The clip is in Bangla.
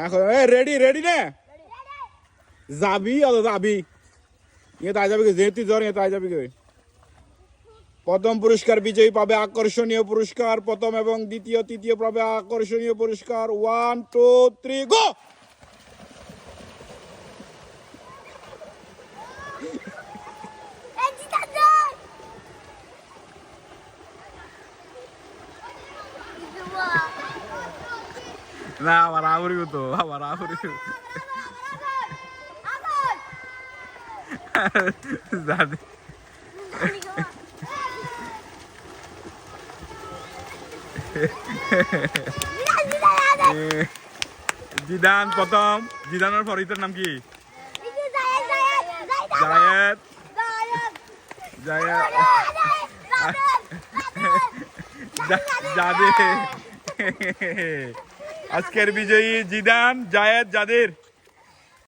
এখন রেডি রেডি নে যাবি যাবি ইয়ে তাই যাবি যেহেতু জ্বর ইয়ে তাই যাবি প্রথম পুরস্কার বিজয়ী পাবে আকর্ষণীয় পুরস্কার প্রথম এবং দ্বিতীয় তৃতীয় পাবে আকর্ষণীয় পুরস্কার 1 2 3 গো না আমার আগুরি তো আমার আগুরি জানি জিদান প্রথম জিদানের ফরিদের নাম কি জায়েদ জায়েদ জাদের আজকের বিজয়ী জিদান জায়েদ জাদের